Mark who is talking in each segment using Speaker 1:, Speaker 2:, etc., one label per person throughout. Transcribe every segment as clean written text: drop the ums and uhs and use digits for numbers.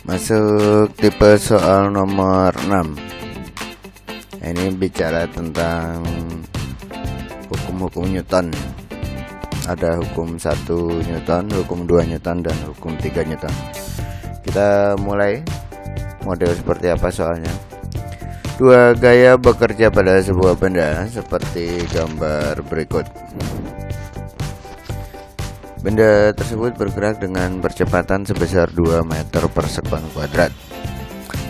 Speaker 1: Masuk tipe soal nomor 6. Ini bicara tentang hukum-hukum Newton. Ada hukum 1 Newton, hukum 2 Newton, dan hukum 3 Newton. Kita mulai. Model seperti apa soalnya? Dua gaya bekerja pada sebuah benda seperti gambar berikut. Benda tersebut bergerak dengan percepatan sebesar 2 meter per sekon kuadrat.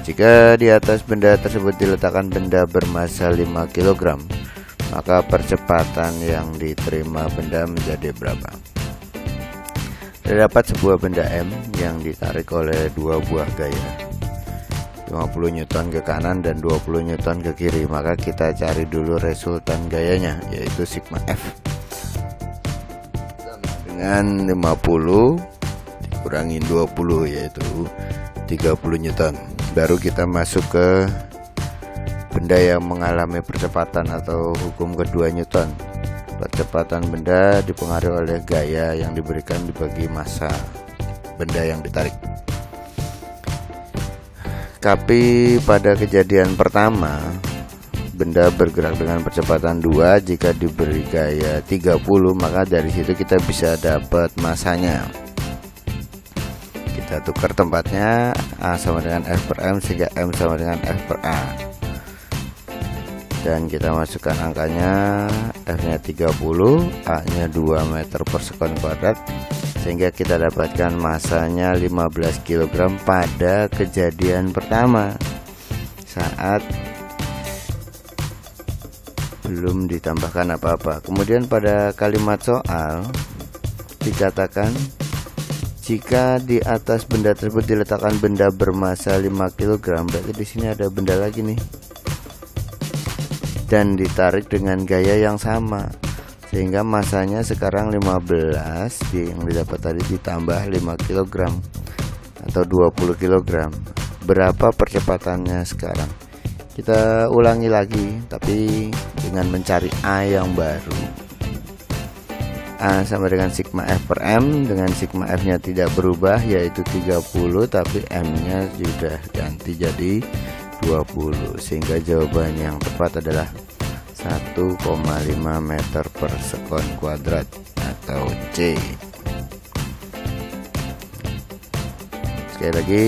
Speaker 1: Jika di atas benda tersebut diletakkan benda bermassa 5 kg, maka percepatan yang diterima benda menjadi berapa? Terdapat sebuah benda M yang ditarik oleh dua buah gaya, 50 Newton ke kanan dan 20 Newton ke kiri. Maka kita cari dulu resultan gayanya, yaitu sigma F. Dengan 50 dikurangi 20, yaitu 30 Newton. Baru kita masuk ke benda yang mengalami percepatan atau hukum kedua Newton. Percepatan benda dipengaruhi oleh gaya yang diberikan dibagi massa benda yang ditarik. Tapi pada kejadian pertama, benda bergerak dengan percepatan 2. Jika diberi gaya 30, maka dari situ kita bisa dapat massanya. Kita tukar tempatnya, A sama dengan F per M sehingga M sama dengan F per A. Dan kita masukkan angkanya, F-nya 30, A-nya 2 meter per sekon kuadrat, sehingga kita dapatkan massanya 15 kg pada kejadian pertama saat belum ditambahkan apa-apa. Kemudian pada kalimat soal dikatakan jika di atas benda tersebut diletakkan benda bermassa 5 kg, berarti di sini ada benda lagi nih, dan ditarik dengan gaya yang sama, sehingga massanya sekarang 15 yang didapat tadi ditambah 5 kg atau 20 kg. Berapa percepatannya sekarang? Kita ulangi lagi, tapi dengan mencari A yang baru. A sama dengan sigma F per M, dengan sigma F nya tidak berubah, yaitu 30, tapi M nya sudah ganti jadi 20, sehingga jawaban yang tepat adalah 1,5 meter per sekon kuadrat atau C. Sekali lagi,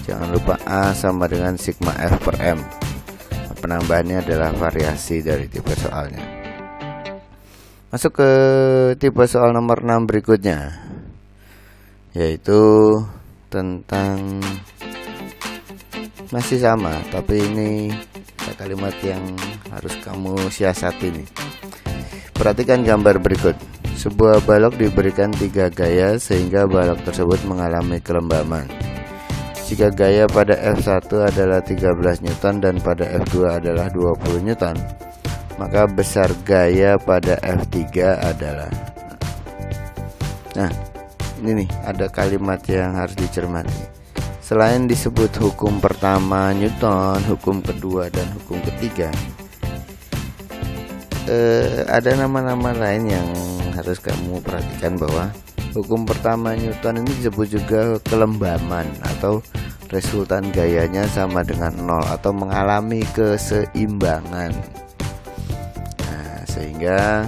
Speaker 1: jangan lupa A sama dengan sigma F per M. Penambahannya adalah variasi dari tipe soalnya. Masuk ke tipe soal nomor 6 berikutnya, yaitu tentang masih sama, tapi ini ada kalimat yang harus kamu siasati nih. Perhatikan gambar berikut. Sebuah balok diberikan 3 gaya sehingga balok tersebut mengalami kelembaman. Jika gaya pada F1 adalah 13 Newton dan pada F2 adalah 20 Newton, maka besar gaya pada F3 adalah. Nah, ini nih ada kalimat yang harus dicermati. Selain disebut hukum pertama Newton, hukum kedua, dan hukum ketiga, ada nama-nama lain yang harus kamu perhatikan, bahwa hukum pertama Newton ini disebut juga kelembaman atau resultan gayanya sama dengan 0 atau mengalami keseimbangan. Nah, sehingga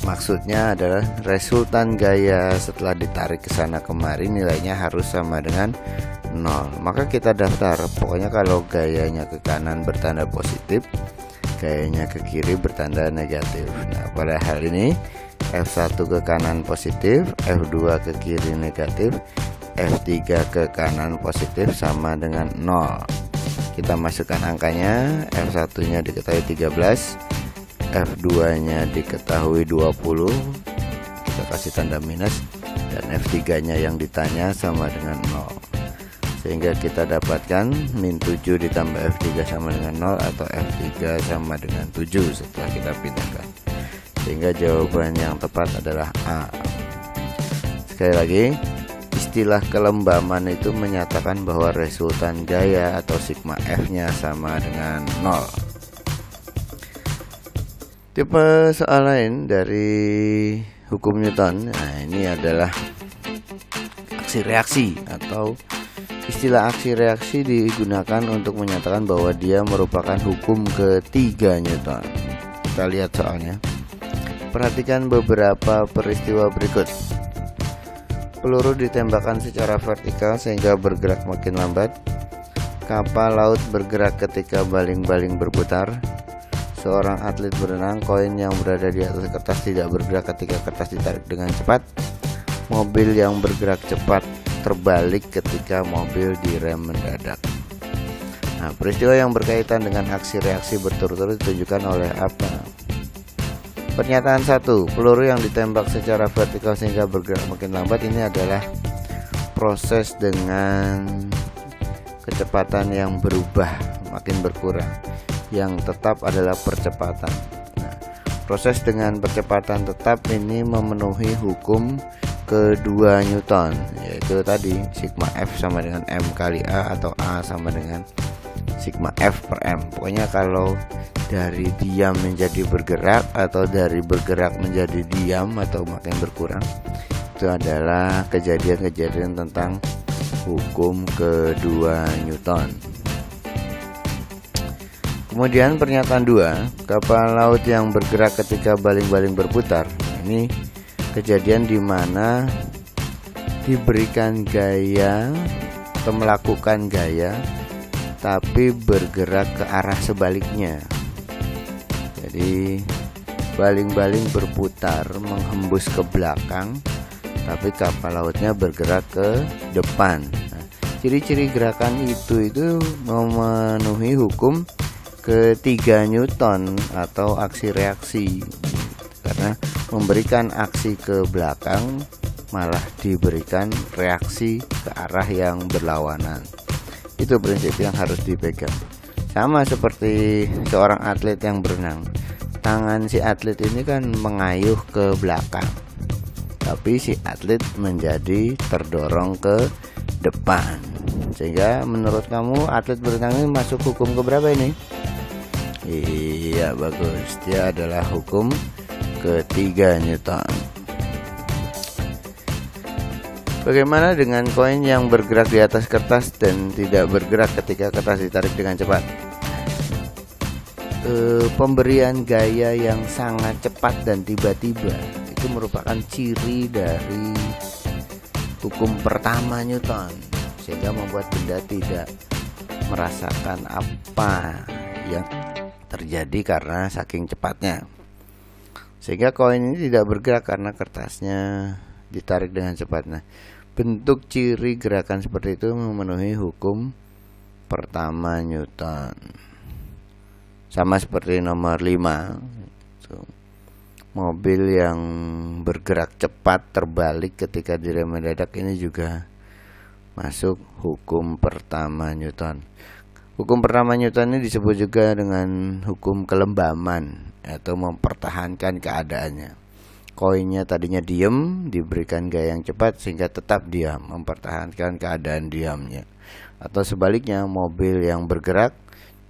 Speaker 1: maksudnya adalah resultan gaya setelah ditarik ke sana kemari nilainya harus sama dengan 0. Maka kita daftar, pokoknya kalau gayanya ke kanan bertanda positif, gayanya ke kiri bertanda negatif. Nah, pada hal ini F1 ke kanan positif, F2 ke kiri negatif, F3 ke kanan positif sama dengan 0. Kita masukkan angkanya, F1 nya diketahui 13, F2 nya diketahui 20, kita kasih tanda minus, dan F3 nya yang ditanya sama dengan 0, sehingga kita dapatkan min 7 ditambah F3 sama dengan 0 atau F3 sama dengan 7 setelah kita pindahkan, sehingga jawaban yang tepat adalah A. Sekali lagi, istilah kelembaman itu menyatakan bahwa resultan gaya atau sigma F nya sama dengan 0. Tipe soal lain dari hukum Newton, nah ini adalah aksi reaksi, atau istilah aksi reaksi digunakan untuk menyatakan bahwa dia merupakan hukum ketiga Newton. Kita lihat soalnya. Perhatikan beberapa peristiwa berikut. Peluru ditembakkan secara vertikal sehingga bergerak makin lambat. Kapal laut bergerak ketika baling-baling berputar. Seorang atlet berenang, koin yang berada di atas kertas tidak bergerak ketika kertas ditarik dengan cepat. Mobil yang bergerak cepat terbalik ketika mobil direm mendadak. Nah, peristiwa yang berkaitan dengan aksi reaksi berturut-turut ditunjukkan oleh apa? Pernyataan 1, peluru yang ditembak secara vertikal sehingga bergerak makin lambat, ini adalah proses dengan kecepatan yang berubah makin berkurang. Yang tetap adalah percepatan. Nah, proses dengan percepatan tetap ini memenuhi hukum kedua Newton, yaitu tadi sigma F sama dengan M kali A, atau A sama dengan sigma F per M. Pokoknya kalau dari diam menjadi bergerak atau dari bergerak menjadi diam atau makin berkurang, itu adalah kejadian-kejadian tentang hukum kedua Newton. Kemudian pernyataan 2, kapal laut yang bergerak ketika baling-baling berputar. Ini kejadian di mana diberikan gaya atau melakukan gaya tapi bergerak ke arah sebaliknya. Jadi baling-baling berputar menghembus ke belakang, tapi kapal lautnya bergerak ke depan. Nah, ciri-ciri gerakan itu memenuhi hukum ketiga Newton atau aksi reaksi, karena memberikan aksi ke belakang malah diberikan reaksi ke arah yang berlawanan. Itu prinsip yang harus dipegang. Sama seperti seorang atlet yang berenang, tangan si atlet ini kan mengayuh ke belakang, tapi si atlet menjadi terdorong ke depan. Sehingga menurut kamu atlet berenang ini masuk hukum keberapa ini? Iya, bagus. Dia adalah hukum ketiga Newton. Bagaimana dengan koin yang bergerak di atas kertas dan tidak bergerak ketika kertas ditarik dengan cepat? Pemberian gaya yang sangat cepat dan tiba-tiba itu merupakan ciri dari hukum pertama Newton, sehingga membuat benda tidak merasakan apa yang terjadi karena saking cepatnya, sehingga koin ini tidak bergerak karena kertasnya ditarik dengan cepat. Nah, bentuk ciri gerakan seperti itu memenuhi hukum pertama Newton. Sama seperti nomor 5, mobil yang bergerak cepat terbalik ketika direm mendadak, ini juga masuk hukum pertama Newton. Hukum pertama Newton ini disebut juga dengan hukum kelembaman atau mempertahankan keadaannya. Koinnya tadinya diam, diberikan gaya yang cepat sehingga tetap diam, mempertahankan keadaan diamnya. Atau sebaliknya, mobil yang bergerak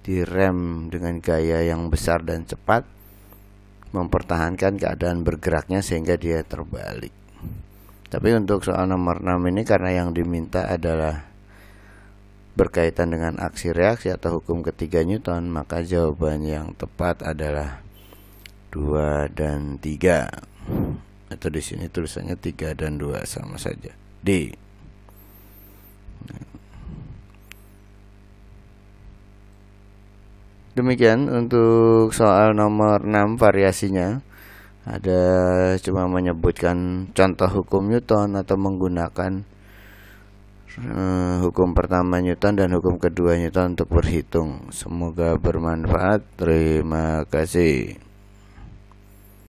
Speaker 1: direm dengan gaya yang besar dan cepat, mempertahankan keadaan bergeraknya sehingga dia terbalik. Tapi untuk soal nomor 6 ini, karena yang diminta adalah berkaitan dengan aksi reaksi atau hukum ketiga Newton, maka jawaban yang tepat adalah 2 dan 3. Atau di sini tulisannya 3 dan 2 sama saja. D. Demikian untuk soal nomor 6 variasinya. Ada cuma menyebutkan contoh hukum Newton atau menggunakan hukum pertama Newton dan hukum kedua Newton untuk berhitung. Semoga bermanfaat. Terima kasih.